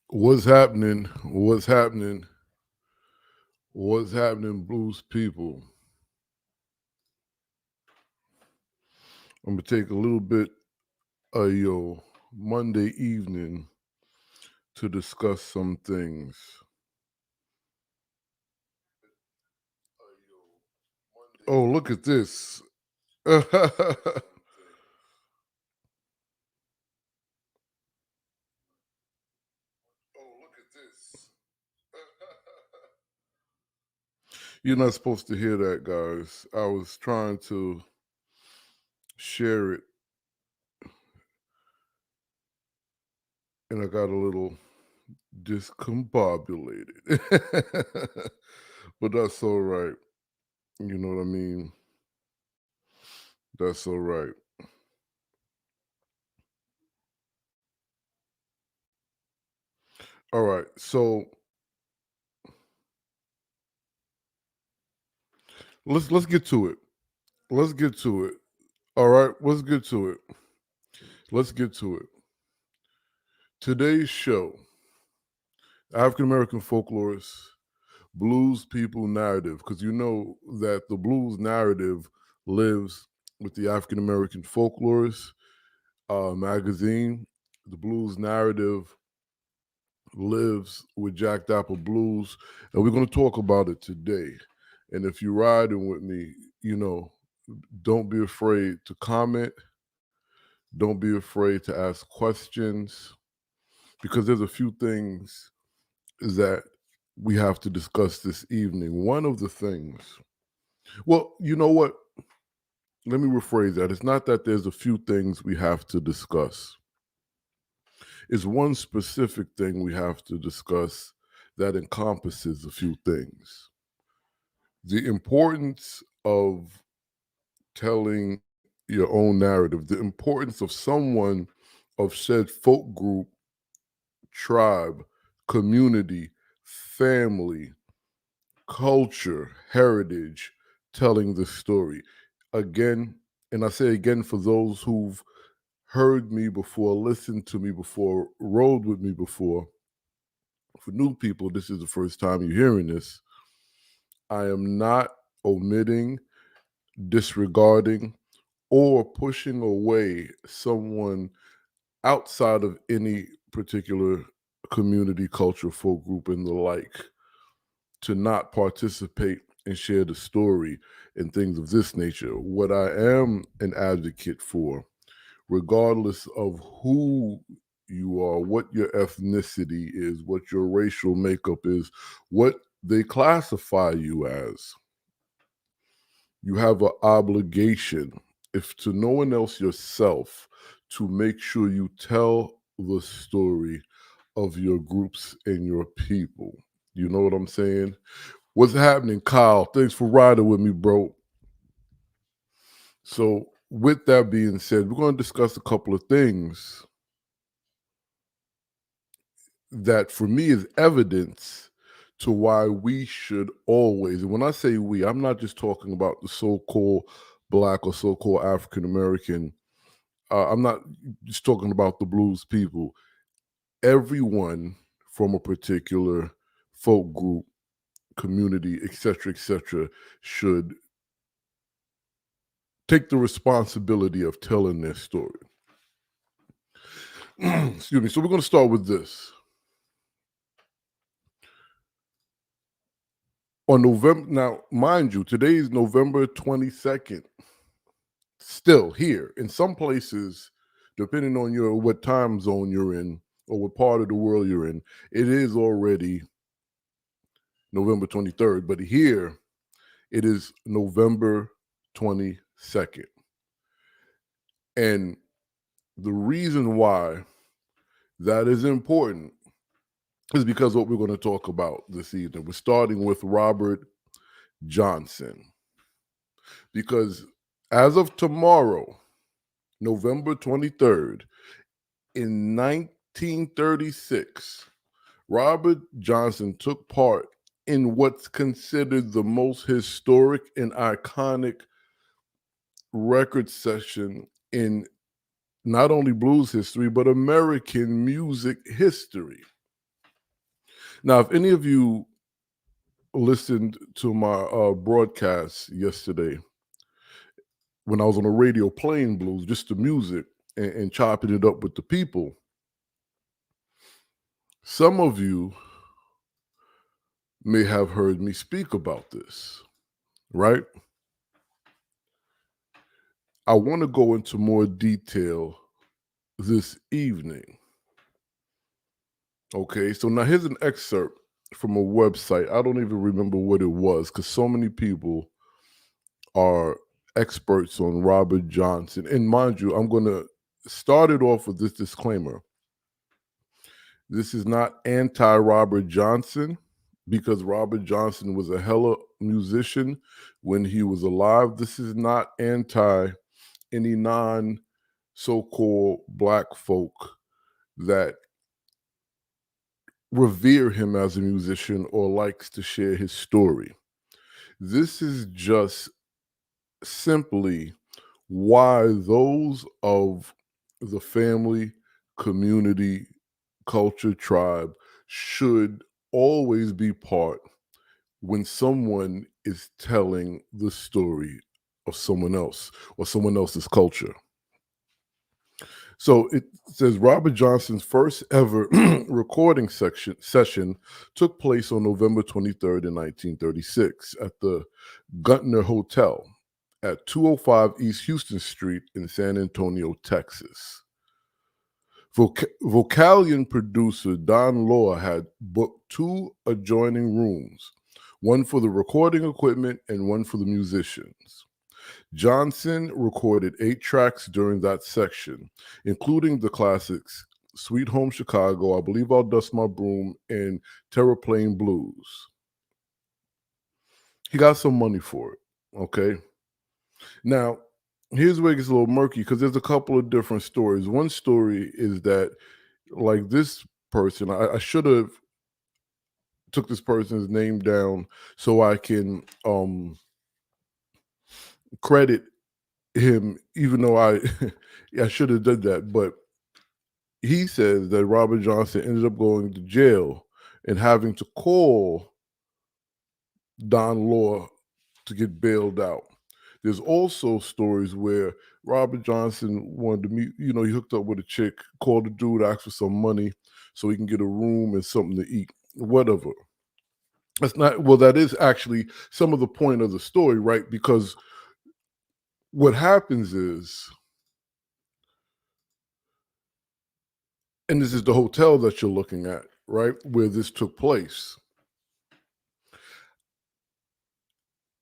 What's happening? What's happening? What's happening, blues people? I'm gonna take a little bit of your Monday evening to discuss some things. Oh, look at this. You're not supposed to hear that, guys. I was trying to share it and I got a little discombobulated. But that's all right. You know what I mean? That's all right. All right. So let's get to it. Let's get to it. All right, let's get to it. Let's get to it. Today's show, African American folklorists, blues people narrative, because you know that the blues narrative lives with the African American folklorists magazine. The blues narrative lives with Jack Dapper Blues, and we're going to talk about it today. And if you're riding with me, you know, don't be afraid to comment. Don't be afraid to ask questions because there's a few things that we have to discuss this evening. One of the things, well, you know what? Let me rephrase that. It's not that there's a few things we have to discuss, it's one specific thing we have to discuss that encompasses a few things. The importance of telling your own narrative, the importance of someone of said folk group, tribe, community, family, culture, heritage, telling the story. Again, and I say again for those who've heard me before, listened to me before, rode with me before. For new people, this is the first time you're hearing this. I am not omitting, disregarding, or pushing away someone outside of any particular community, culture, folk group, and the like to not participate and share the story and things of this nature. What I am an advocate for, regardless of who you are, what your ethnicity is, what your racial makeup is, what they classify you as, you have an obligation, if to no one else yourself, to make sure you tell the story of your groups and your people. You know what I'm saying? What's happening, Kyle? Thanks for riding with me, bro. So, with that being said, we're going to discuss a couple of things that for me is evidence to why we should always, and when I say we, I'm not just talking about the so called Black or so called African American. I'm not just talking about the blues people. Everyone from a particular folk group, community, etc., should take the responsibility of telling their story. Excuse me. So we're going to start with this. On November, now, mind you, today is November 22nd. Still here. In some places, depending on your what time zone you're in or what part of the world you're in, it is already November 23rd. But here, it is November 22nd. And the reason why that is important is because what we're going to talk about this evening. We're starting with Robert Johnson. Because as of tomorrow, November 23rd, in 1936, Robert Johnson took part in what's considered the most historic and iconic record session in not only blues history, but American music history. Now, if any of you listened to my broadcast yesterday when I was on the radio playing blues, just the music and chopping it up with the people, some of you may have heard me speak about this, right? I want to go into more detail this evening. Okay, so now here's an excerpt from a website. I don't even remember what it was because so many people are experts on Robert Johnson. And mind you, I'm going to start it off with this disclaimer. This is not anti Robert Johnson because Robert Johnson was a hella musician when he was alive. This is not anti any non so called black folk that revere him as a musician or likes to share his story. This is just simply why those of the family, community, culture, tribe should always be part when someone is telling the story of someone else or someone else's culture. So it says Robert Johnson's first ever recording session took place on November 23rd in 1936 at the Guntner Hotel at 205 East Houston Street in San Antonio, Texas. Vocalion producer Don Law had booked two adjoining rooms, one for the recording equipment and one for the musicians. Johnson recorded 8 tracks during that section, including the classics Sweet Home Chicago, I Believe I'll Dust My Broom, and Terraplane Blues. He got some money for it, okay? Now, here's where it gets a little murky because there's a couple of different stories. One story is that, like this person, I should have took this person's name down so I can credit him, even though I should have done that. But he says that Robert Johnson ended up going to jail and having to call Don Law to get bailed out. There's also stories where Robert Johnson wanted to meet, he hooked up with a chick, called the dude, asked for some money so he can get a room and something to eat, whatever. That's not, well, that is actually some of the point of the story, right? Because what happens is, and this is the hotel that you're looking at, right, where this took place.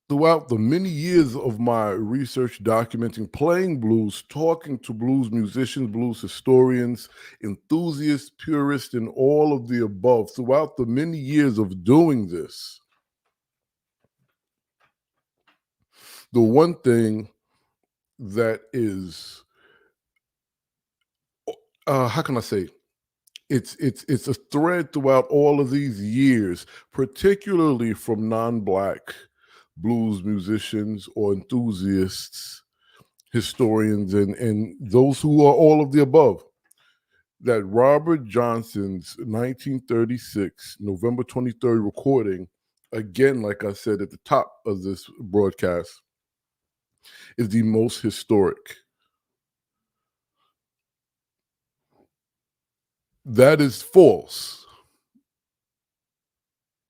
Throughout the many years of my research documenting playing blues, talking to blues musicians, blues historians, enthusiasts, purists, and all of the above, throughout the many years of doing this, the one thing that is, how can I say, it's a thread throughout all of these years, particularly from non-black blues musicians or enthusiasts, historians, and those who are all of the above, that Robert Johnson's 1936 November 23rd recording, again, like I said at the top of this broadcast, is the most historic. That is false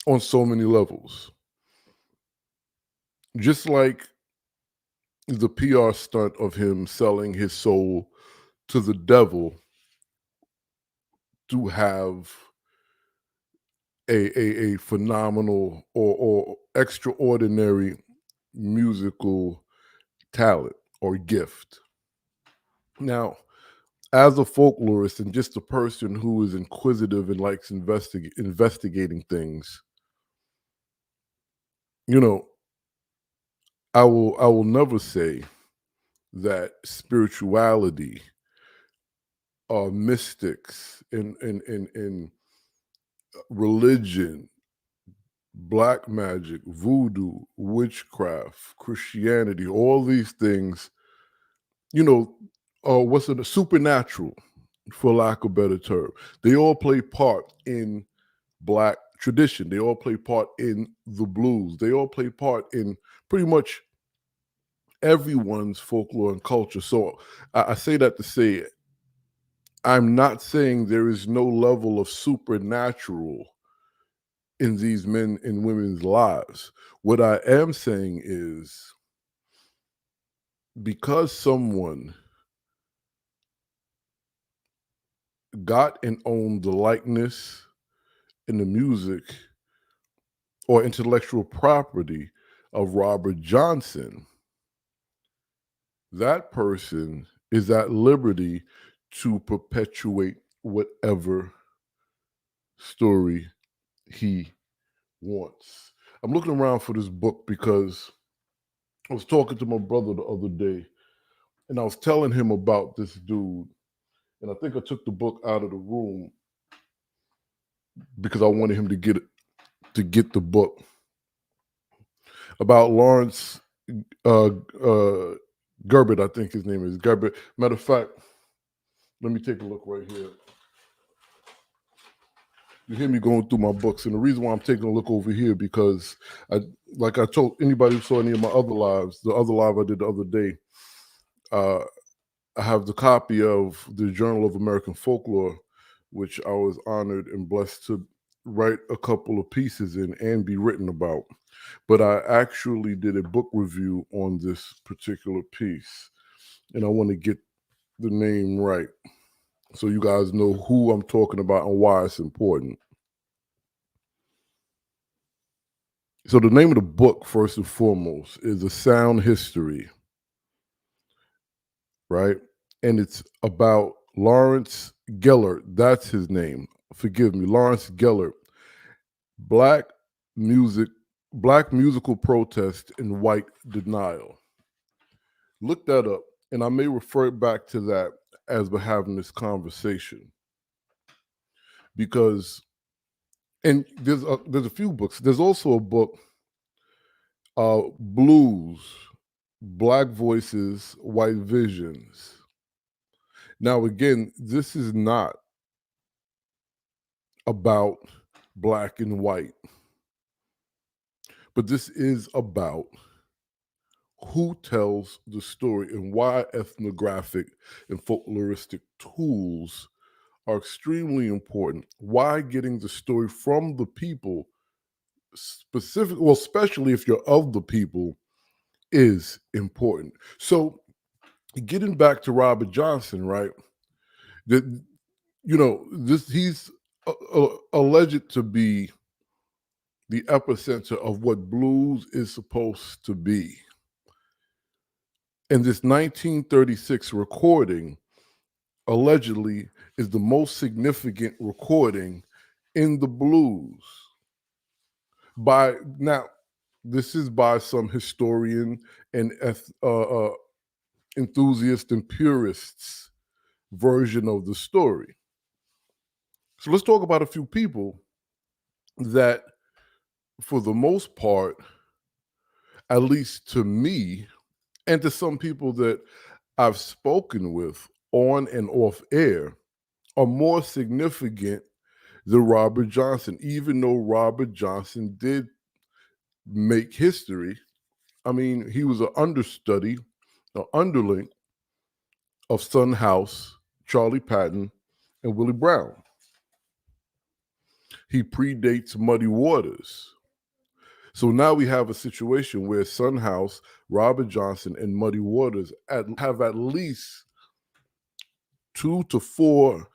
on so many levels. Just like the PR stunt of him selling his soul to the devil to have a phenomenal or extraordinary musical talent or gift. Now, as a folklorist and just a person who is inquisitive and likes investigating things, you know, I will never say that spirituality or mystics in religion, black magic, voodoo, witchcraft, Christianity, all these things, you know, what's it, supernatural, for lack of a better term. They all play part in black tradition. They all play part in the blues. They all play part in pretty much everyone's folklore and culture. So I say that to say I'm not saying there is no level of supernatural in these men and women's lives. What I am saying is because someone got and owned the likeness and the music or intellectual property of Robert Johnson, that person is at liberty to perpetuate whatever story he wants. I'm looking around for this book because I was talking to my brother the other day and I was telling him about this dude. And I think I took the book out of the room because I wanted him to get the book about Lawrence uh, uh, Gerbert, I think his name is Gerbert. Matter of fact, let me take a look right here. You hear me going through my books, and the reason why I'm taking a look over here because like I told anybody who saw any of my other lives, the other live I did the other day, I have the copy of the Journal of American Folklore, which I was honored and blessed to write a couple of pieces in and be written about. But I actually did a book review on this particular piece, and I want to get the name right so you guys know who I'm talking about and why it's important. So the name of the book, first and foremost, is A Sound History, right? And it's about Lawrence Gellert. That's his name. Forgive me, Lawrence Gellert. Black music, black musical protest and white denial. Look that up, and I may refer back to that as we're having this conversation because, and there's a few books. There's also a book, Blues, Black Voices, White Visions. Now, again, this is not about black and white, but this is about who tells the story and why ethnographic and folkloristic tools are extremely important. Why getting the story from the people, especially if you're of the people, is important. So, getting back to Robert Johnson, right? That he's alleged to be the epicenter of what blues is supposed to be. And this 1936 recording allegedly is the most significant recording in the blues. This is by some historian and enthusiast and purists version of the story. So let's talk about a few people that, for the most part, at least to me, and to some people that I've spoken with on and off air, are more significant than Robert Johnson, even though Robert Johnson did make history. I mean, he was an understudy, an underling of Son House, Charlie Patton, and Willie Brown. He predates Muddy Waters. So now we have a situation where Son House, Robert Johnson, and Muddy Waters have at least 2 to 4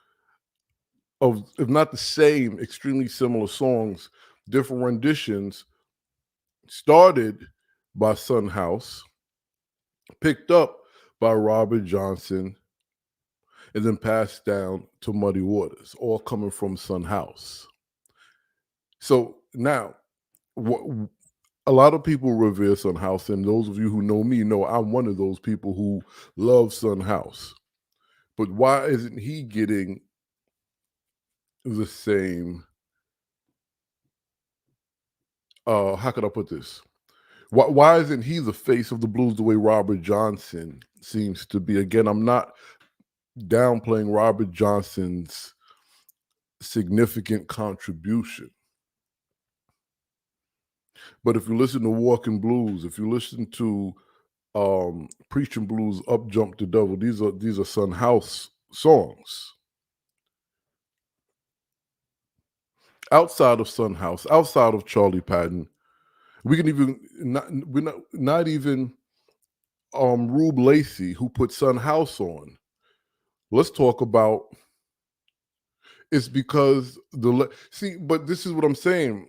of, if not the same, extremely similar songs, different renditions, started by Son House, picked up by Robert Johnson, and then passed down to Muddy Waters, all coming from Son House. So now, a lot of people revere Son House, and those of you who know me know I'm one of those people who love Son House. But why isn't he getting the same? How could I put this? Why isn't he the face of the blues the way Robert Johnson seems to be? Again, I'm not downplaying Robert Johnson's significant contribution. But if you listen to Walking Blues, if you listen to Preaching Blues, Up Jump the Devil, these are Son House songs. Outside of Son House, outside of Charlie Patton, we can even not even Rube Lacey, who put Son House on. Let's talk about it's because see, but this is what I'm saying.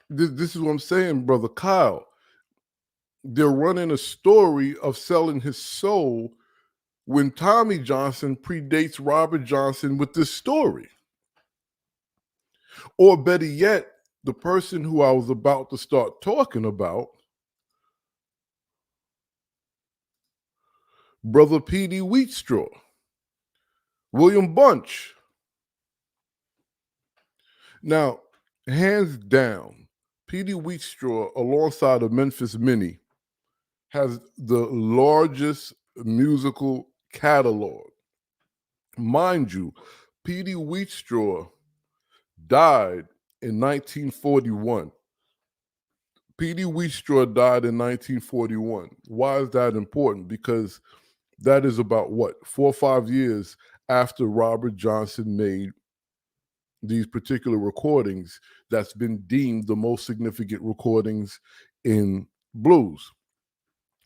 This is what I'm saying, brother Kyle. They're running a story of selling his soul when Tommy Johnson predates Robert Johnson with this story. Or better yet, the person who I was about to start talking about, brother Peetie Wheetstraw, William Bunch. Now, hands down, Peetie Wheetstraw, alongside of Memphis Minnie, has the largest musical catalog. Mind you, Peetie Wheetstraw died in 1941. Peetie Wheatstraw died in 1941. Why is that important? Because that is about what, 4 or 5 years after Robert Johnson made these particular recordings that's been deemed the most significant recordings in blues.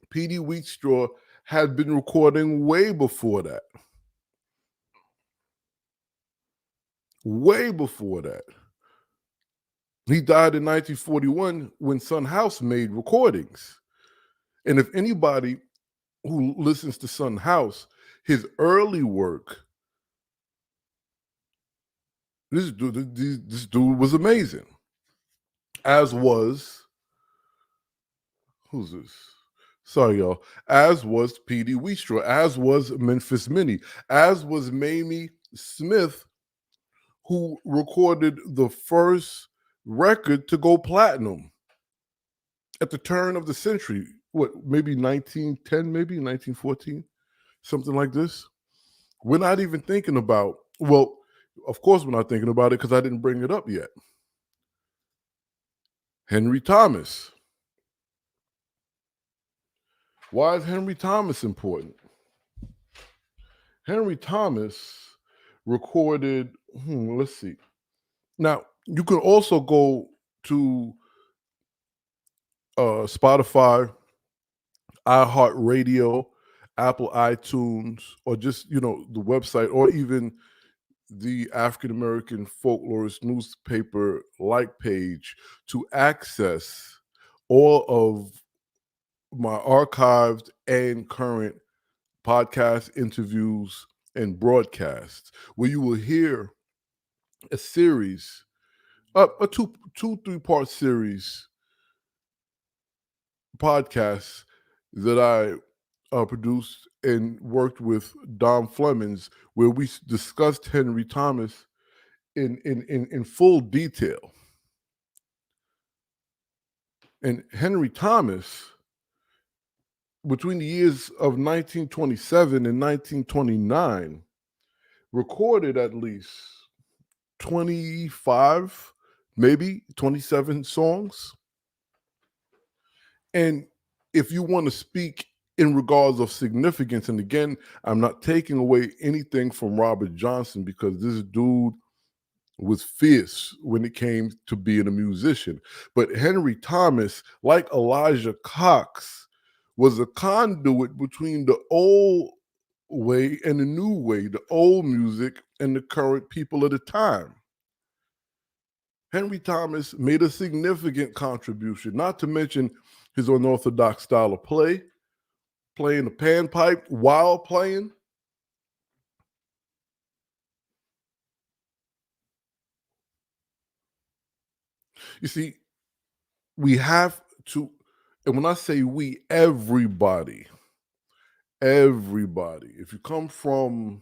Peetie Wheatstraw had been recording way before that. Way before that. He died in 1941 when Son House made recordings. And if anybody who listens to Son House, his early work, this dude was amazing. As was, who's this? Sorry, y'all. As was Peetie Wheatstraw, as was Memphis Minnie, as was Mamie Smith, who recorded the first record to go platinum at the turn of the century. What, maybe 1910, maybe 1914, something like this. We're not even thinking about, well, of course we're not thinking about it because I didn't bring it up yet. Henry Thomas. Why is Henry Thomas important? Henry Thomas recorded, let's see. Now, you can also go to Spotify, iHeartRadio, Apple iTunes, or just, the website, or even the African American Folklorist newspaper like page to access all of my archived and current podcast interviews and broadcasts, where you will hear a series, a 3-part series podcasts that I produced and worked with Dom Flemings, where we discussed Henry Thomas in full detail. And Henry Thomas, between the years of 1927 and 1929, recorded at least 25, maybe 27 songs. And if you want to speak in regards of significance, and again, I'm not taking away anything from Robert Johnson, because this dude was fierce when it came to being a musician. But Henry Thomas, like Elijah Cox, was a conduit between the old way and the new way, the old music and the current people of the time. Henry Thomas made a significant contribution, not to mention his unorthodox style of playing the panpipe while playing. You see, we have to, and when I say we, everybody, if you come from,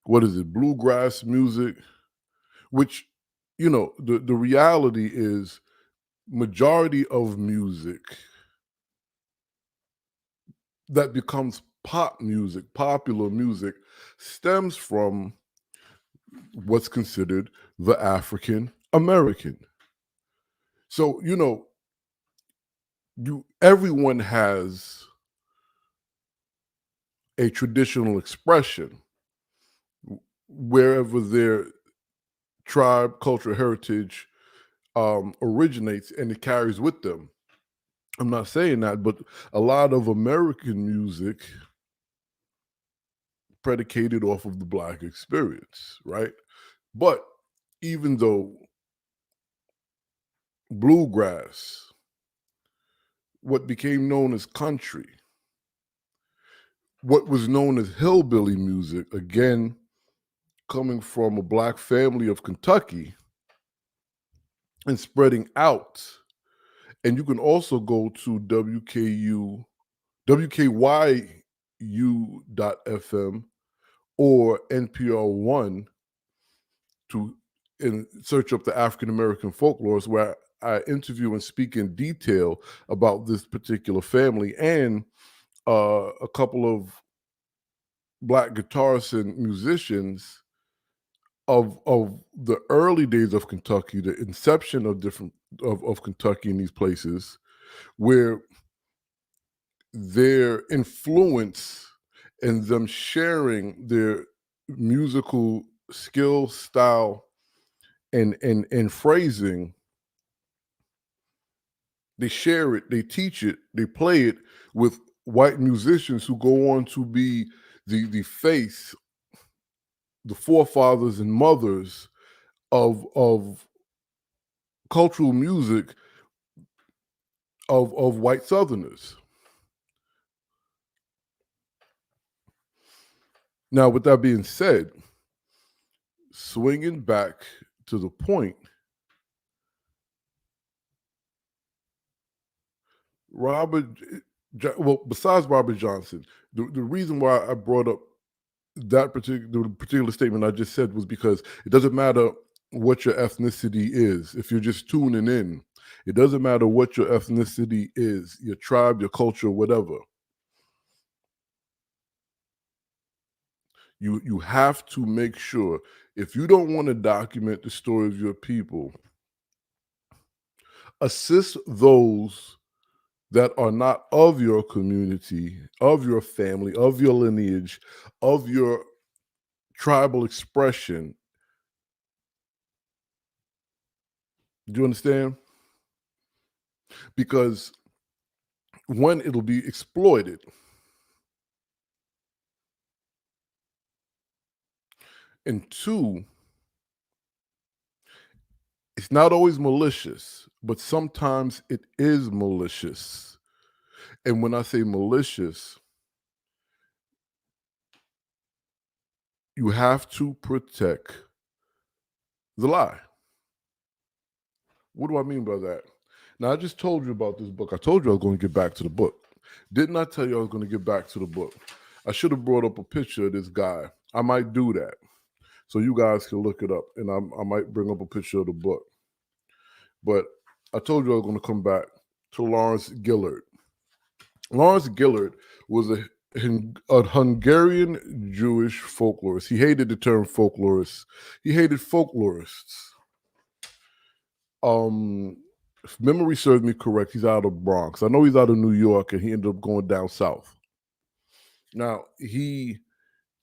what is it, bluegrass music, which, the reality is majority of music that becomes pop music, popular music, stems from what's considered the African American. So, everyone has a traditional expression wherever their tribe, culture, heritage originates, and it carries with them. I'm not saying that, but a lot of American music predicated off of the Black experience, right? But even though bluegrass, what became known as country, what was known as hillbilly music, again, coming from a Black family of Kentucky and spreading out. And you can also go to WKYU.FM or NPR One to and search up the African American folklores, where I interview and speak in detail about this particular family and a couple of Black guitarists and musicians of the early days of Kentucky, the inception of of Kentucky in these places, where their influence and them sharing their musical skill, style, and phrasing, they share it, they teach it, they play it with white musicians who go on to be the face, the forefathers and mothers of cultural music of white Southerners. Now, with that being said, swinging back to the point, Robert, well, besides Robert Johnson, the reason why I brought up the particular statement I just said was because it doesn't matter what your ethnicity is. If you're just tuning in, it doesn't matter what your ethnicity is, your tribe, your culture, whatever. You have to make sure, if you don't want to document the story of your people, assist those that are not of your community, of your family, of your lineage, of your tribal expression. Do you understand? Because one, it'll be exploited. And two, it's not always malicious, but sometimes it is malicious. And when I say malicious, you have to protect the lie. What do I mean by that? Now, I just told you about this book. I told you I was going to get back to the book. Didn't I tell you I was going to get back to the book? I should have brought up a picture of this guy. I might do that so you guys can look it up, and I might bring up a picture of the book. But I told you I was going to come back to Lawrence Gillard. Lawrence Gillard was a Hungarian Jewish folklorist. He hated the term folklorist. He hated folklorists. If memory serves me correct, he's out of Bronx. I know he's out of New York, and he ended up going down south. Now, he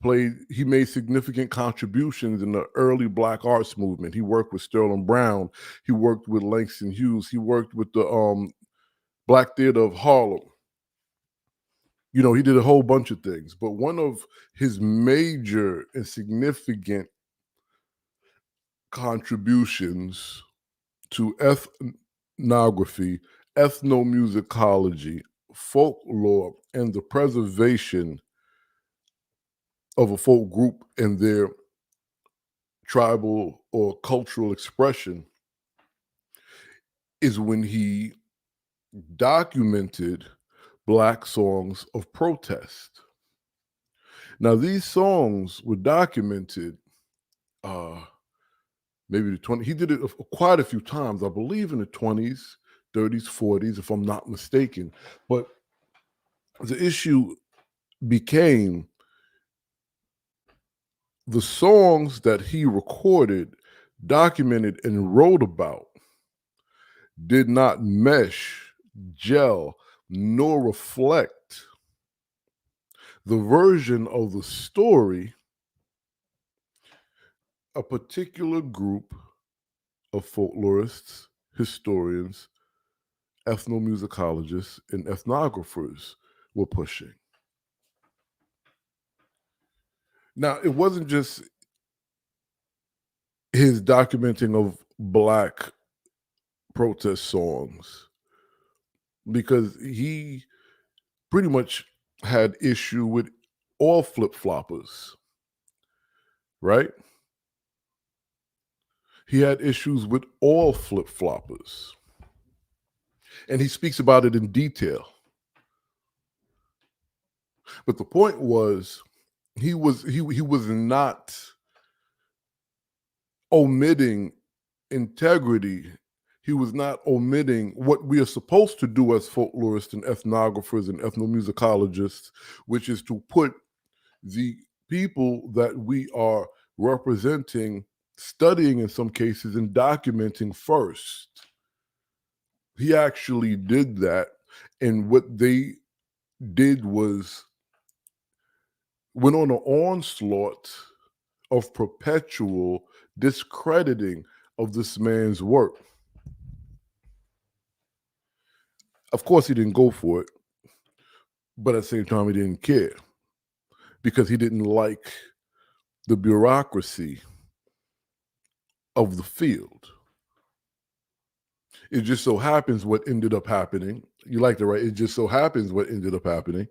made significant contributions in the early Black arts movement. He worked with Sterling Brown. He worked with Langston Hughes. He worked with the Black Theater of Harlem. You know, he did a whole bunch of things. But one of his major and significant contributions to ethnography, ethnomusicology, folklore, and the preservation of a folk group and their tribal or cultural expression is when he documented Black songs of protest. Now, these songs were documented maybe the 20s. He did it quite a few times, I believe in the 20s, 30s, 40s, if I'm not mistaken. But the issue became the songs that he recorded, documented, and wrote about did not mesh gel nor reflect the version of the story a particular group of folklorists, historians, ethnomusicologists, and ethnographers were pushing. Now, it wasn't just his documenting of Black protest songs, because he pretty much had issue with all flip floppers, right? He had issues with all flip floppers, and he speaks about it in detail. But the point was, he was not omitting integrity. He was not omitting what we are supposed to do as folklorists and ethnographers and ethnomusicologists, which is to put the people that we are representing, studying in some cases, and documenting first. He actually did that. And what they did was went on an onslaught of perpetual discrediting of this man's work. Of course, he didn't go for it, but at the same time, he didn't care because he didn't like the bureaucracy of the field. It just so happens what ended up happening. You like to write, it just so happens what ended up happening.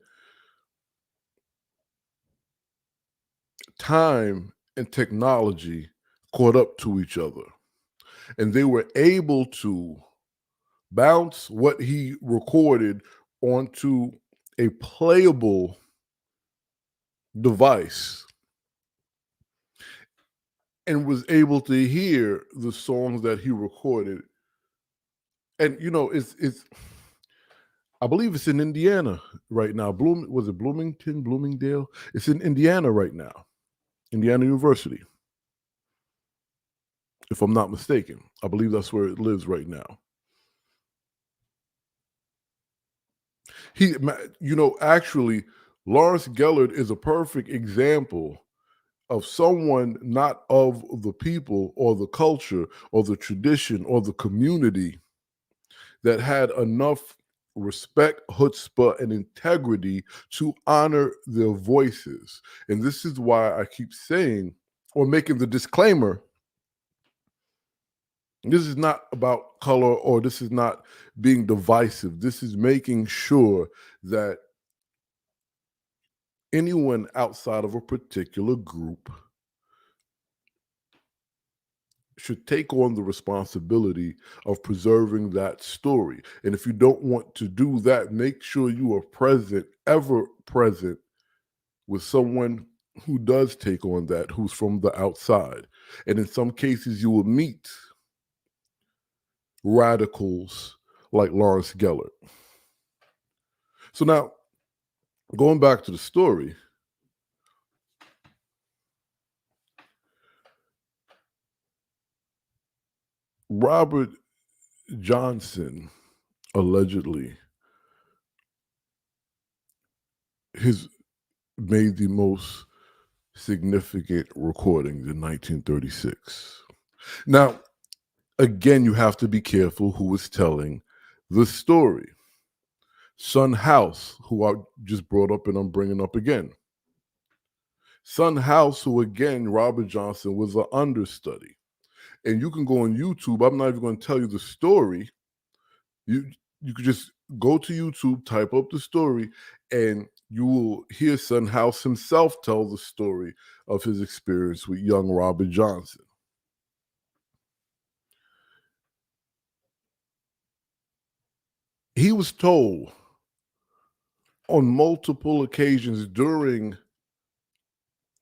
Time and technology caught up to each other, and they were able to bounce what he recorded onto a playable device and was able to hear the songs that he recorded. And it's I believe it's in Indiana right now. Was it Bloomington, Bloomingdale? It's in Indiana right now. Indiana University, if I'm not mistaken. I believe that's where it lives right now. Actually, Lawrence Gellert is a perfect example of someone not of the people or the culture or the tradition or the community that had enough respect, chutzpah, and integrity to honor their voices. And this is why I keep saying or making the disclaimer, this is not about color or this is not being divisive. This is making sure that anyone outside of a particular group should take on the responsibility of preserving that story. And if you don't want to do that, make sure you are present, ever present, with someone who does take on that, who's from the outside. And in some cases, you will meet radicals like Lawrence Gellert. So now, going back to the story, Robert Johnson allegedly has made the most significant recordings in 1936. Now, again, you have to be careful who is telling the story. Son House, who I just brought up and I'm bringing up again. Son House, who again, Robert Johnson was an understudy. And you can go on YouTube. I'm not even going to tell you the story. You could just go to YouTube, type up the story, and you will hear Son House himself tell the story of his experience with young Robert Johnson. He was told on multiple occasions during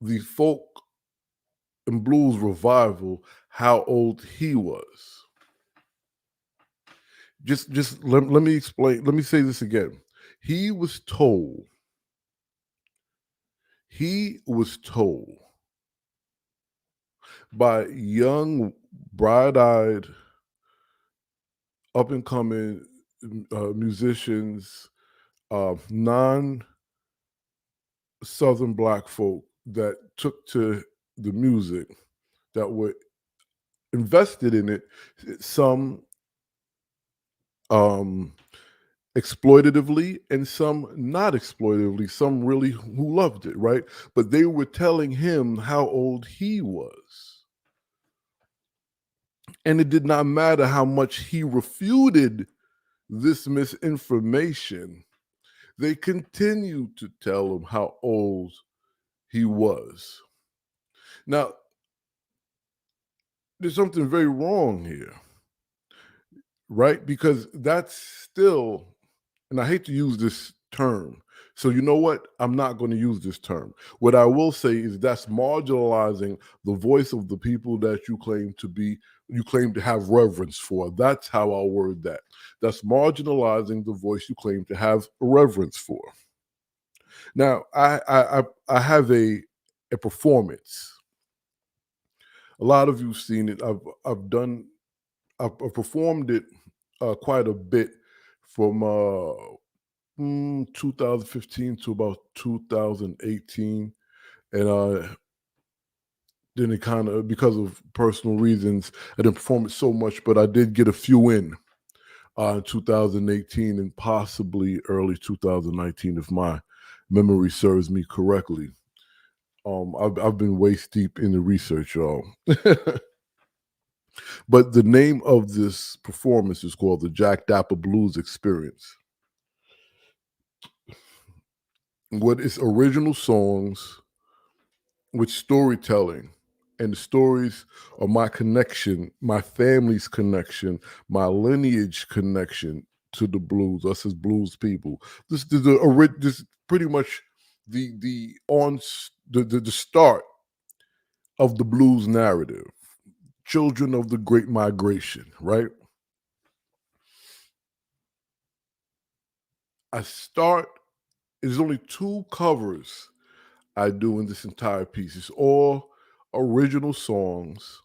the folk and blues revival how old he was. Just let me explain. Let me say this again. He was told by young, bright-eyed, up and coming musicians, non Southern black folk that took to the music, that were invested in it, some um, exploitatively and some not exploitatively, some really who loved it, right? But they were telling him how old he was. And it did not matter how much he refuted this misinformation, they continued to tell him how old he was. Now, there's something very wrong here, right? Because that's still, and I hate to use this term. So, you know what? I'm not going to use this term. What I will say is that's marginalizing the voice of the people that you claim to have reverence for. That's how I'll word that. That's marginalizing the voice you claim to have reverence for. Now, I have a performance. A lot of you've seen it. I've performed it quite a bit from 2015 to about 2018, and then it kind of, because of personal reasons, I didn't perform it so much, but I did get a few in 2018 and possibly early 2019, if my memory serves me correctly. I've been waist deep in the research, y'all. But the name of this performance is called the Jack Dapper Blues Experience. What is original songs with storytelling, and the stories of my connection, my family's connection, my lineage connection to the blues, us as blues people. This pretty much the start of the blues narrative. Children of the Great Migration, right? I start, there's only two covers I do in this entire piece. It's all original songs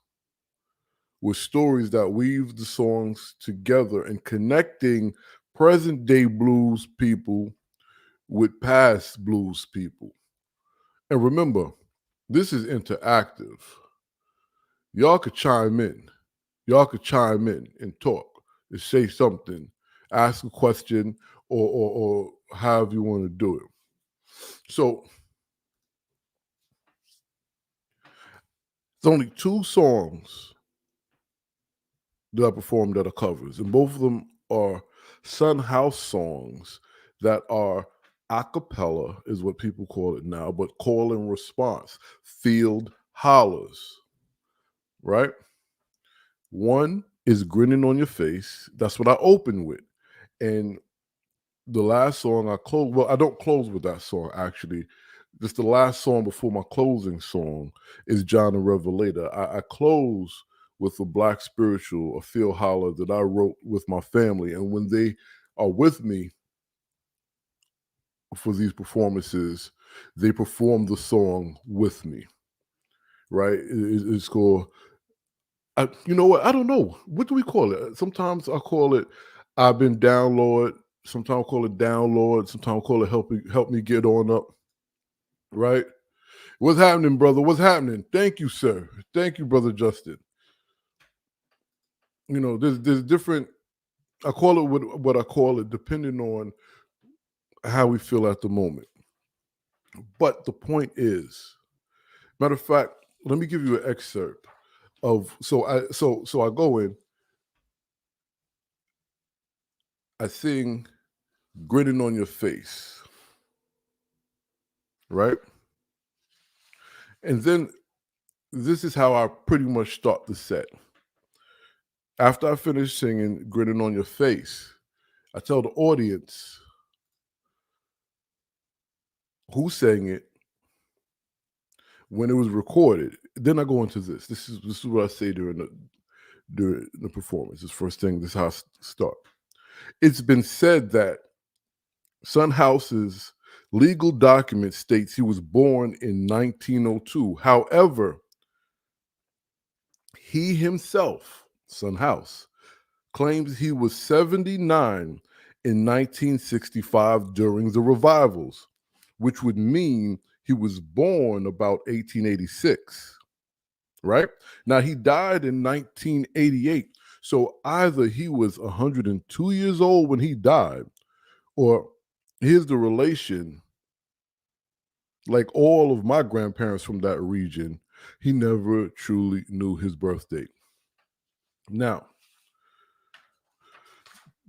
with stories that weave the songs together and connecting present day blues people with past blues people. And remember, this is interactive. Y'all could chime in. Y'all could chime in and talk and say something, ask a question, or however you want to do it. So there's only two songs that I performed that are covers, and both of them are Sun House songs that are a cappella, is what people call it now, but call and response, field hollers, right? One is Grinning on Your Face. That's what I open with. And the last song I close, well, I don't close with that song actually. Just the last song before my closing song is John the Revelator. I close with a black spiritual, a field holler that I wrote with my family. And when they are with me for these performances, they perform the song with me, right? It's called, you know what? I don't know. What do we call it? Sometimes I call it I've been down, Lord. Sometimes I call it down, Lord. Sometimes I call it help me get on up, right? What's happening, brother? What's happening? Thank you, sir. Thank you, brother Justin. You know, there's different. I call it what I call it, depending on how we feel at the moment. But the point is, matter of fact, let me give you an excerpt of. So I go in. I sing "Grinning on Your Face," right? And then this is how I pretty much start the set. After I finish singing "Grinning on Your Face," I tell the audience who sang it, when it was recorded. Then I go into this. This is what I say during the performance. This first thing. This is how I start. It's been said that Son House's legal document states he was born in 1902. However, he himself, Son House, claims he was 79 in 1965 during the revivals, which would mean he was born about 1886, right? Now, he died in 1988. So either he was 102 years old when he died, or here's the relation, like all of my grandparents from that region, he never truly knew his birth date. Now,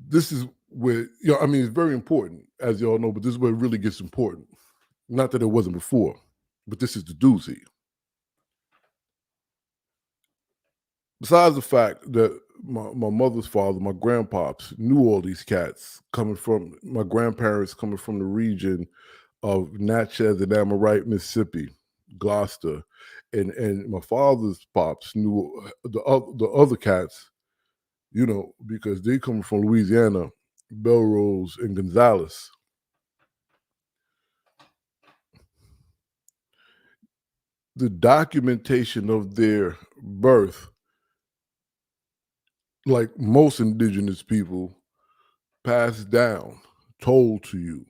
this is where, I mean, it's very important, as you all know, but this is where it really gets important. Not that it wasn't before, but this is the doozy. Besides the fact that my mother's father, my grandpops, knew all these cats coming from my grandparents coming from the region of Natchez and Amorite, Mississippi, Gloucester, and my father's pops knew the other cats, because they come from Louisiana, Belrose and Gonzales. The documentation of their birth, like most indigenous people, passed down, told to you.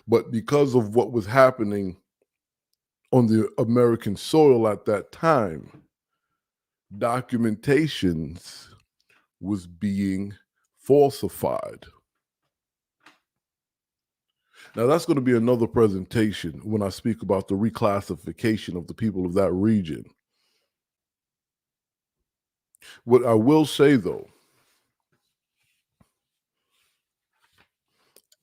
But because of what was happening on the American soil at that time, documentations was being falsified. Now, that's going to be another presentation when I speak about the reclassification of the people of that region. What I will say, though,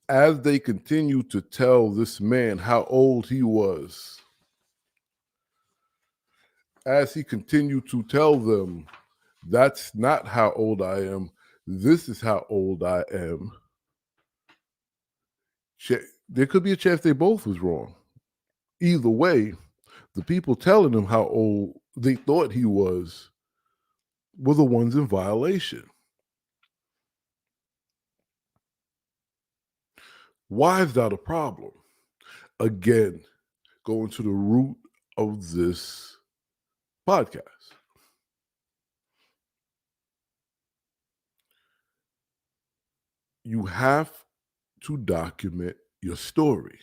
as they continue to tell this man how old he was, as he continued to tell them, that's not how old I am, this is how old I am, there could be a chance they both was wrong. Either way, the people telling him how old they thought he was were the ones in violation. Why is that a problem? Again, going to the root of this podcast. You have to document your story.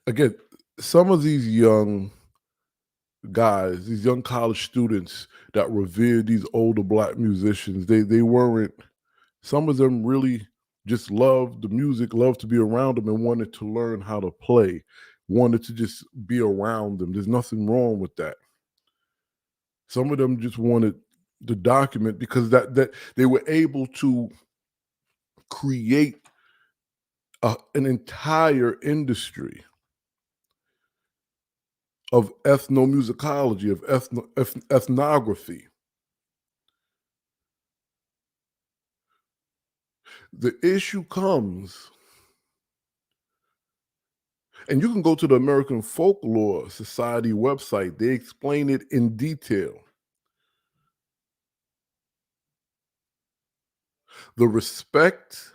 Again, some of these young guys, these young college students that revered these older Black musicians, they weren't, some of them really just loved the music, loved to be around them, and wanted to learn how to play, wanted to just be around them. There's nothing wrong with that. Some of them just wanted to document because that they were able to create an entire industry of ethnomusicology, of ethnography. The issue comes, and you can go to the American Folklore Society website, they explain it in detail. The respect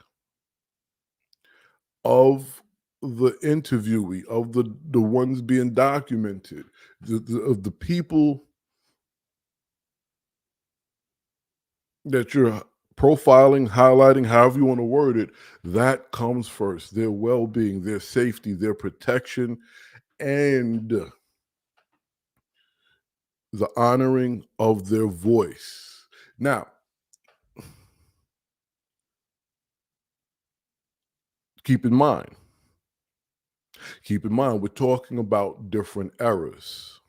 of the interviewee, of the ones being documented, of the people that you're profiling, highlighting, however you want to word it, that comes first. Their well-being, their safety, their protection, and the honoring of their voice. Now, keep in mind, we're talking about different eras.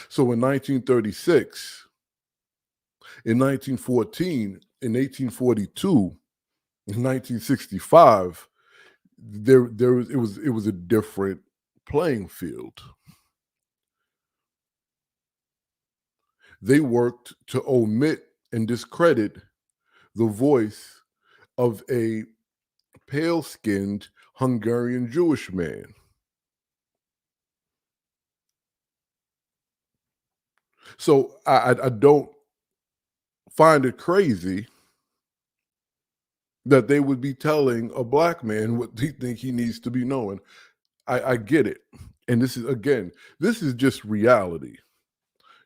So in 1936, in 1914, in 1842, in 1965, it was a different playing field. They worked to omit and discredit the voice of a pale-skinned Hungarian Jewish man. So I don't find it crazy that they would be telling a Black man what they think he needs to be knowing. I get it. And this is, again, this is just reality.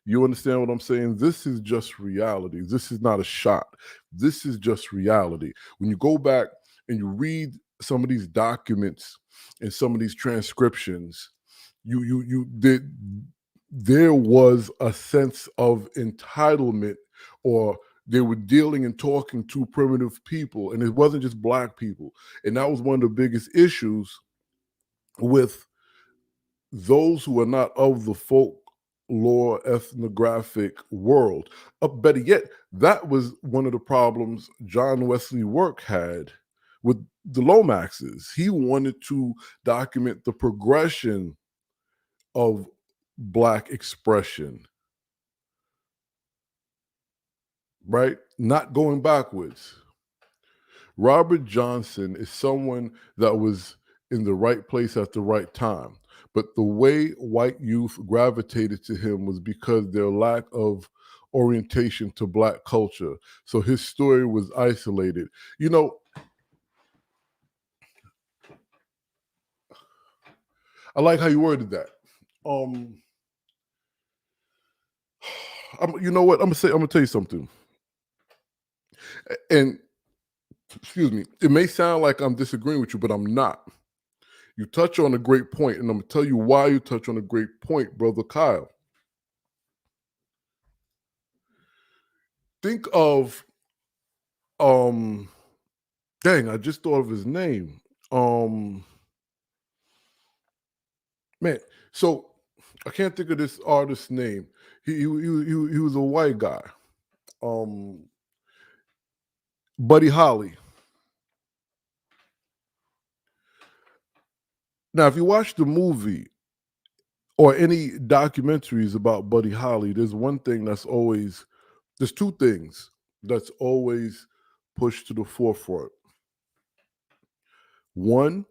You understand what I'm saying? This is just reality. This is not a shot. This is just reality. When you go back and you read some of these documents and some of these transcriptions, you did there was a sense of entitlement, or they were dealing and talking to primitive people, and it wasn't just black people. And that was one of the biggest issues with those who are not of the folklore ethnographic world. Better yet, that was one of the problems John Wesley Work had with the Lomaxes. He wanted to document the progression of black expression, right? Not going backwards. Robert Johnson is someone that was in the right place at the right time. But the way white youth gravitated to him was because their lack of orientation to black culture. So his story was isolated. You know, I like how you worded that. Um, you know what? I'm gonna tell you something. And excuse me, it may sound like I'm disagreeing with you, but I'm not. You touch on a great point, and I'm gonna tell you why you touch on a great point, brother Kyle. Think of um dang, I just thought of his name. Um man, so I can't think of this artist's name. He was a white guy. Um Buddy Holly. Now, if you watch the movie or any documentaries about Buddy Holly, there's two things that's always pushed to the forefront. One,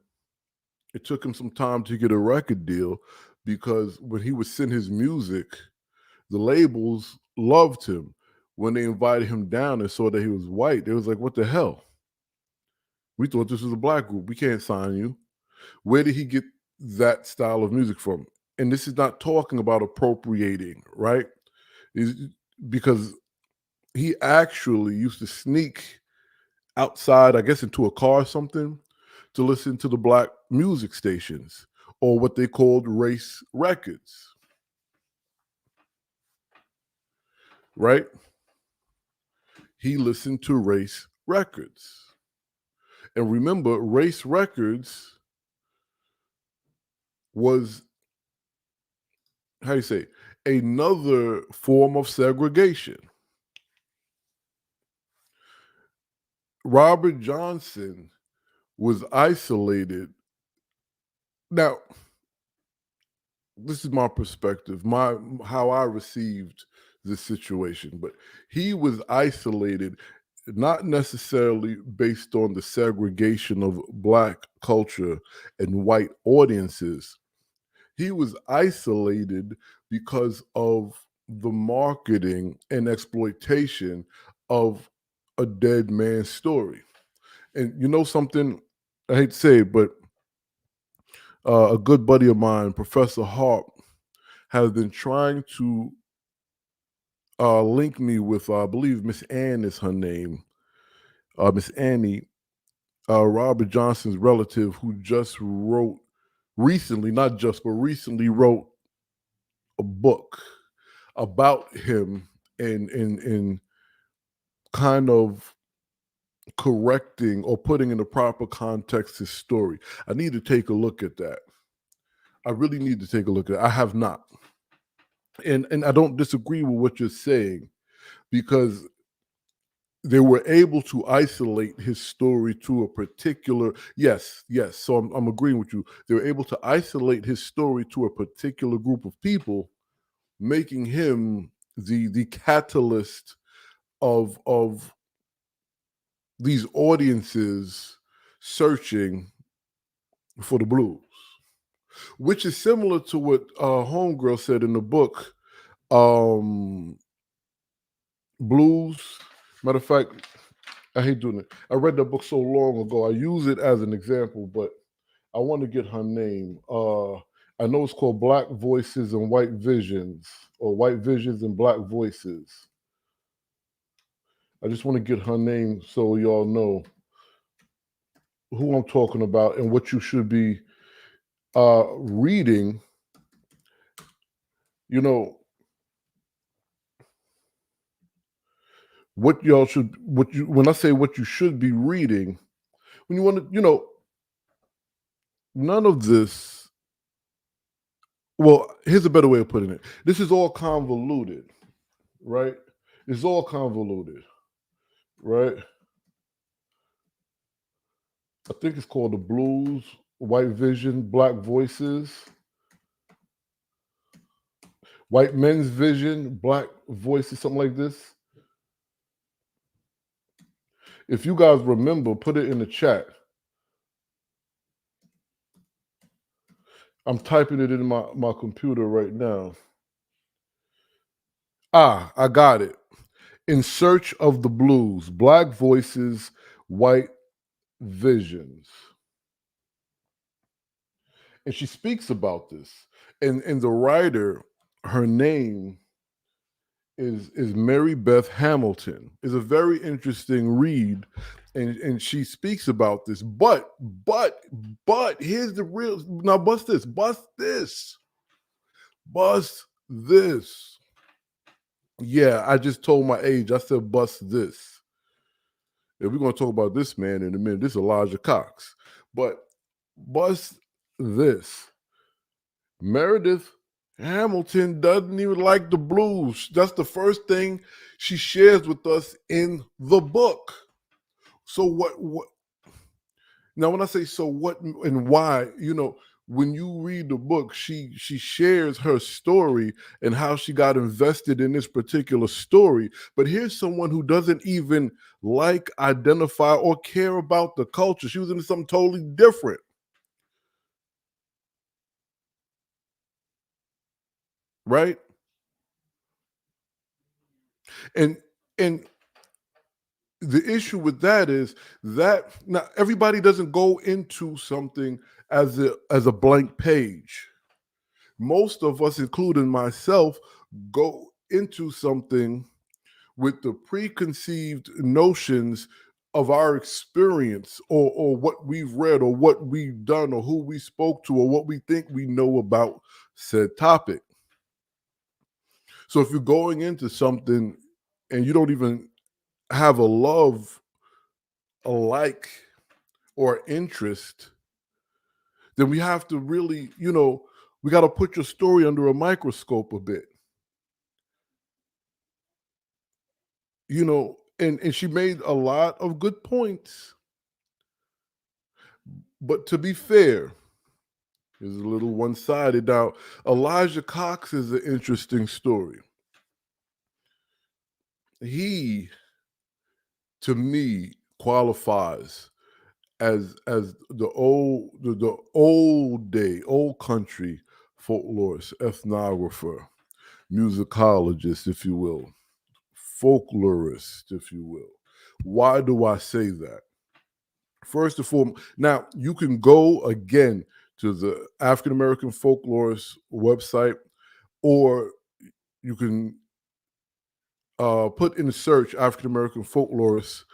it took him some time to get a record deal because when he would send his music, the labels loved him. When they invited him down and saw that he was white, they was like, "What the hell? We thought this was a black group. We can't sign you." Where did he get that style of music from? And this is not talking about appropriating, right? Is because he actually used to sneak outside, I guess, into a car or something, to listen to the black music stations, or what they called race records, right? He listened to race records. And remember, race records was, how you say, another form of segregation. Robert Johnson was isolated. Now, this is my perspective, my how I received this situation, but he was isolated not necessarily based on the segregation of black culture and white audiences. He was isolated because of the marketing and exploitation of a dead man's story. And you know something, I hate to say it, but a good buddy of mine, Professor Harp, has been trying to link me with, I believe Miss Ann is her name, Miss Annie, Robert Johnson's relative, who just wrote recently, not just, but recently wrote a book about him, and kind of correcting or putting in the proper context his story. I need to take a look at that. I really need to take a look at it. I have not. And I don't disagree with what you're saying, because they were able to isolate his story to a particular, yes, so I'm agreeing with you. They were able to isolate his story to a particular group of people, making him the catalyst of these audiences searching for the blues, which is similar to what Homegirl said in the book, um, Blues. Matter of fact, I hate doing it. I read that book so long ago. I use it as an example, but I want to get her name. I know it's called Black Voices and White Visions, or White Visions and Black Voices. I just want to get her name so y'all know who I'm talking about and what you should be reading. You know, what y'all should, what you, when I say what you should be reading, when you want to, none of this, well, here's a better way of putting it. This is all convoluted, right? It's all convoluted, right? I think it's called the Blues, White Vision, Black Voices, White Men's Vision, Black Voices, something like this. If you guys remember, put it in the chat. I'm typing it in my computer right now. I got it. In Search of the Blues, Black Voices, White Visions. And she speaks about this. And the writer, her name is Mary Beth Hamilton. Is a very interesting read, and she speaks about this. But here's the real, now bust this. Yeah, I just told my age. I said bust this. And we're gonna talk about this man in a minute. This is Elijah Cox. But bust this. Meredith Hamilton doesn't even like the blues. That's the first thing she shares with us in the book. So what now when I say so what and why, when you read the book, she shares her story and how she got invested in this particular story. But here's someone who doesn't even like, identify, or care about the culture. She was into something totally different, right? And and the issue with that is that now everybody doesn't go into something as a blank page. Most of us, including myself, go into something with the preconceived notions of our experience, or what we've read, or what we've done, or who we spoke to, or what we think we know about said topic. So if you're going into something and you don't even have a love, a like, or interest, then we have to really, we got to put your story under a microscope a bit, and she made a lot of good points. But to be fair, is a little one-sided. Now, Elijah Cox is an interesting story. He, to me, qualifies as the old country folklorist, ethnographer, musicologist, if you will, folklorist, if you will. Why do I say that? First and foremost, now you can go again to the African American Folklorist website, or you can put in the search African American Folklorist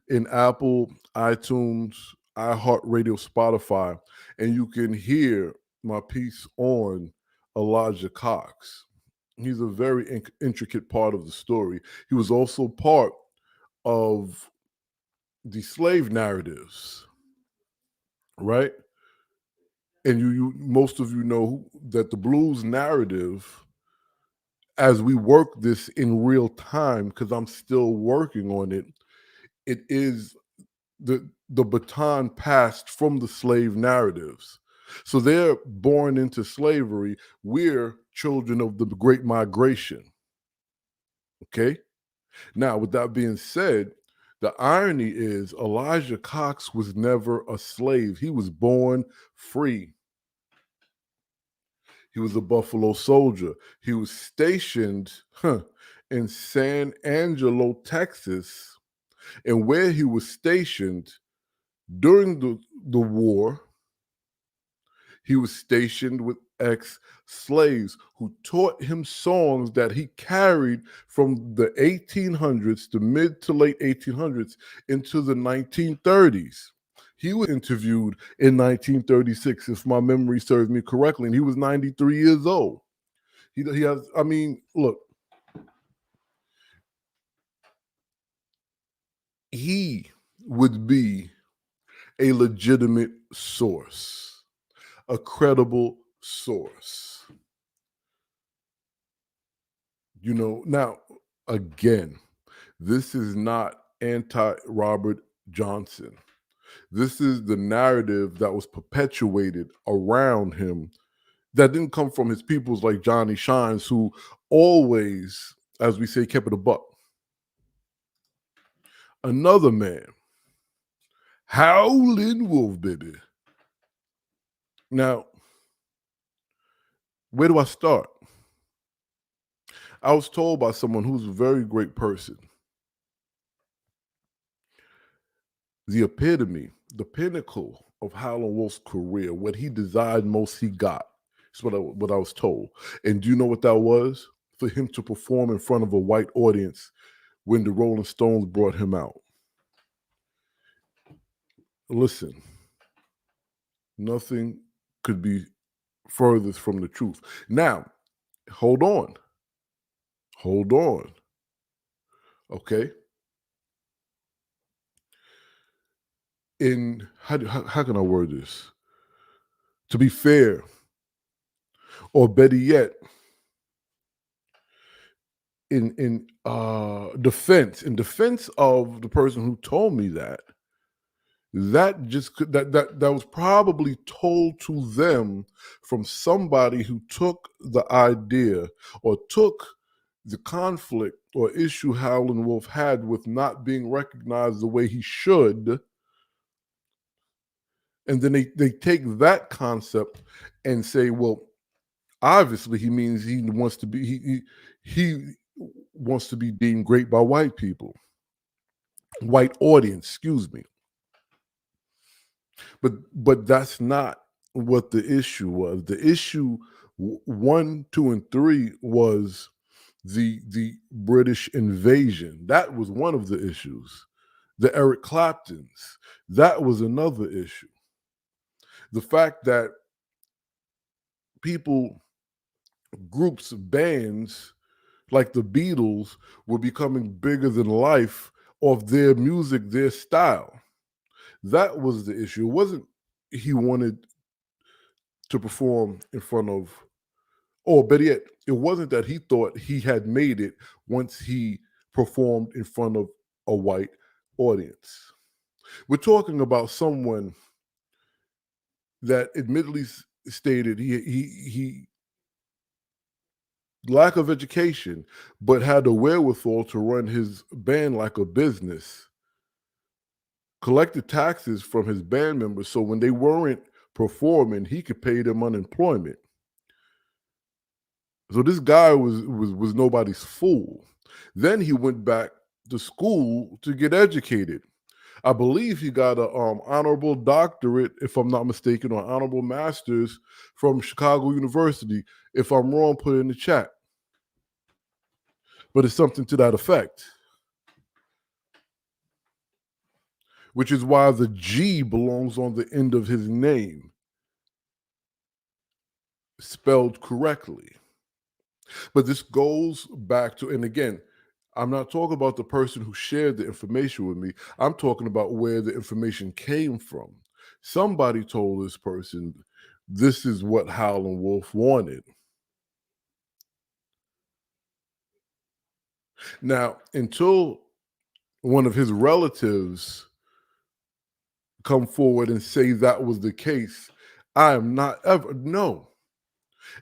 in Apple, iTunes, iHeartRadio, Spotify, and you can hear my piece on Elijah Cox. He's a very intricate part of the story. He was also part of the slave narratives, right? And you most of you know that the blues narrative, as we work this in real time, because I'm still working on it, it is the baton passed from the slave narratives. So they're born into slavery. We're children of the Great Migration. Okay. Now, with that being said, the irony is Elijah Cox was never a slave. He was born free. He was a Buffalo Soldier. He was stationed in San Angelo, Texas. And where he was stationed during the war, he was stationed with ex-slaves who taught him songs that he carried from the 1800s, the mid to late 1800s, into the 1930s. He was interviewed in 1936, if my memory serves me correctly, and he was 93 years old. He has, I mean, look, he would be a legitimate source, a credible source. Now, again, this is not anti Robert Johnson. This is the narrative that was perpetuated around him that didn't come from his peoples like Johnny Shines, who always, as we say, kept it a buck. Another man, Howlin' Wolf, baby. Now, where do I start? I was told by someone who's a very great person, the epitome, the pinnacle of Howlin' Wolf's career, what he desired most, he got. That's what I was told. And do you know what that was? For him to perform in front of a white audience when the Rolling Stones brought him out. Listen, nothing could be furthest from the truth. Now, hold on. Hold on. Okay. How can I word this? To be fair, or better yet, in defense of the person who told me that that was probably told to them from somebody who took the idea or took the conflict or issue Howlin' Wolf had with not being recognized the way he should, and then they take that concept and say, well, obviously he means he wants to be he wants to be deemed great by white people, white audience, excuse me. But that's not what the issue was. The issue 1, 2, and 3 was the British invasion. That was one of the issues. The Eric Claptons, that was another issue. The fact that people, groups, bands like the Beatles were becoming bigger than life of their music, their style. That was the issue. It wasn't he wanted to perform in front of, or better yet, it wasn't that he thought he had made it once he performed in front of a white audience. We're talking about someone that admittedly stated he lack of education, but had the wherewithal to run his band like a business, collected taxes from his band members so when they weren't performing, he could pay them unemployment. So this guy was nobody's fool. Then he went back to school to get educated. I believe he got a honorable doctorate, if I'm not mistaken, or honorable master's from Chicago University. If I'm wrong, put it in the chat. But it's something to that effect. Which is why the G belongs on the end of his name, spelled correctly. But this goes back to, and again, I'm not talking about the person who shared the information with me. I'm talking about where the information came from. Somebody told this person, this is what Howlin' Wolf wanted. Now, until one of his relatives come forward and say that was the case, I am not ever, no.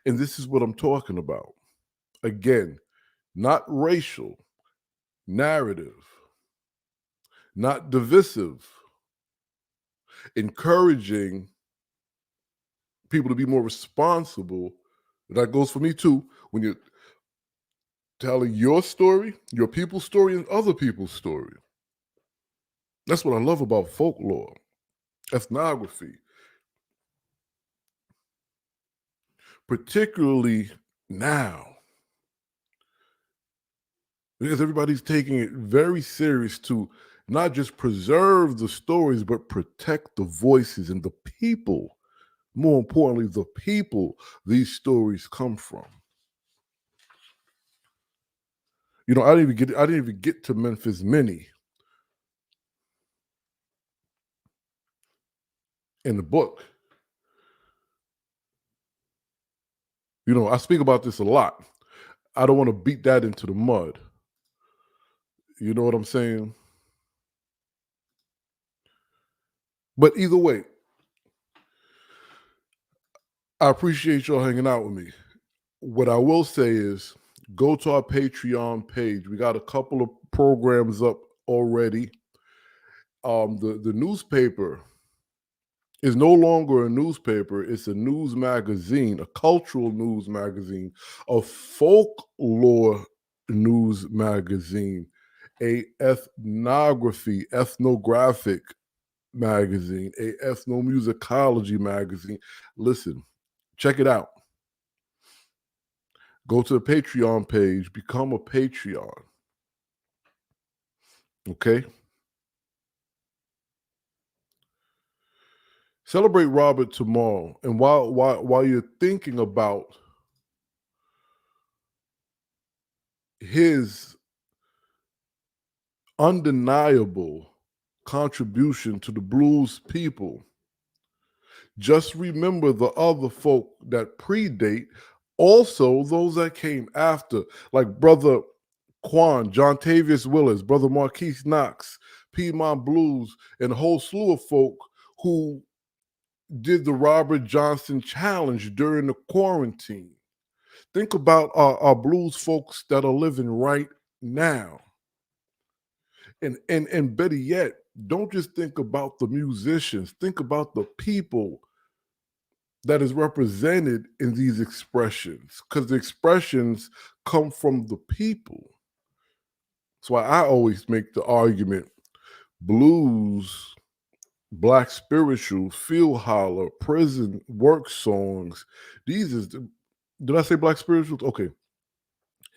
And this is what I'm talking about. Again, not racial, narrative, not divisive, encouraging people to be more responsible. That goes for me too. When you're telling your story, your people's story, and other people's story. That's what I love about folklore, ethnography. particularly now, because everybody's taking it very serious to not just preserve the stories, but protect the voices and the people. More importantly, the people these stories come from. I didn't even get to Memphis Minnie in the book. I speak about this a lot. I don't want to beat that into the mud. You know what I'm saying? But either way, I appreciate y'all hanging out with me. What I will say is go to our Patreon page. We got a couple of programs up already. The newspaper is no longer a newspaper, it's a news magazine, a cultural news magazine, a folklore news magazine, a ethnographic magazine, a ethnomusicology magazine. Listen, check it out. Go to the Patreon page, become a Patreon. Okay? Celebrate Robert tomorrow. And while you're thinking about his undeniable contribution to the blues people, just remember the other folk that predate, also those that came after, like Brother Quan, John Tavius Willis, Brother Marquise Knox, Piedmont Blues, and a whole slew of folk who did the Robert Johnson Challenge during the quarantine. Think about our blues folks that are living right now. And better yet, don't just think about the musicians, think about the people that is represented in these expressions, because the expressions come from the people. That's why I always make the argument: blues, black spiritual, field holler, prison work songs. These is did I say black spirituals? Okay.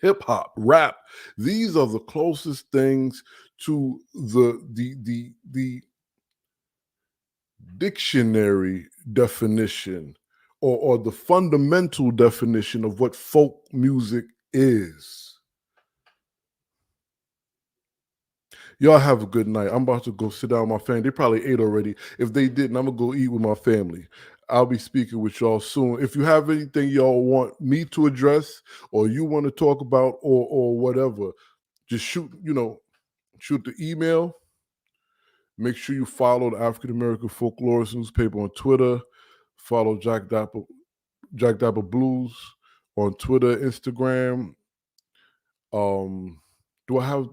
Hip hop, rap. These are the closest things to the dictionary definition or the fundamental definition of what folk music is. Y'all have a good night. I'm about to go sit down with my family. They probably ate already. If they didn't, I'm gonna go eat with my family. I'll be speaking with y'all soon. If you have anything y'all want me to address or you want to talk about or whatever, just shoot the email. Make sure you follow the African American Folklorist newspaper on Twitter. Follow Jack Dapper Blues on Twitter, Instagram. Do I have?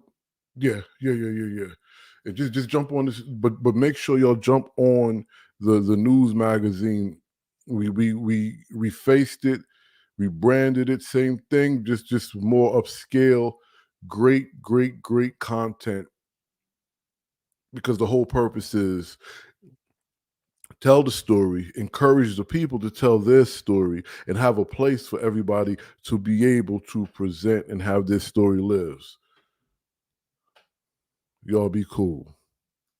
Yeah. And just jump on this, but make sure y'all jump on the news magazine. We refaced it, rebranded it, same thing, just more upscale. Great content, because the whole purpose is tell the story, encourage the people to tell their story, and have a place for everybody to be able to present and have their story lives. Y'all be cool.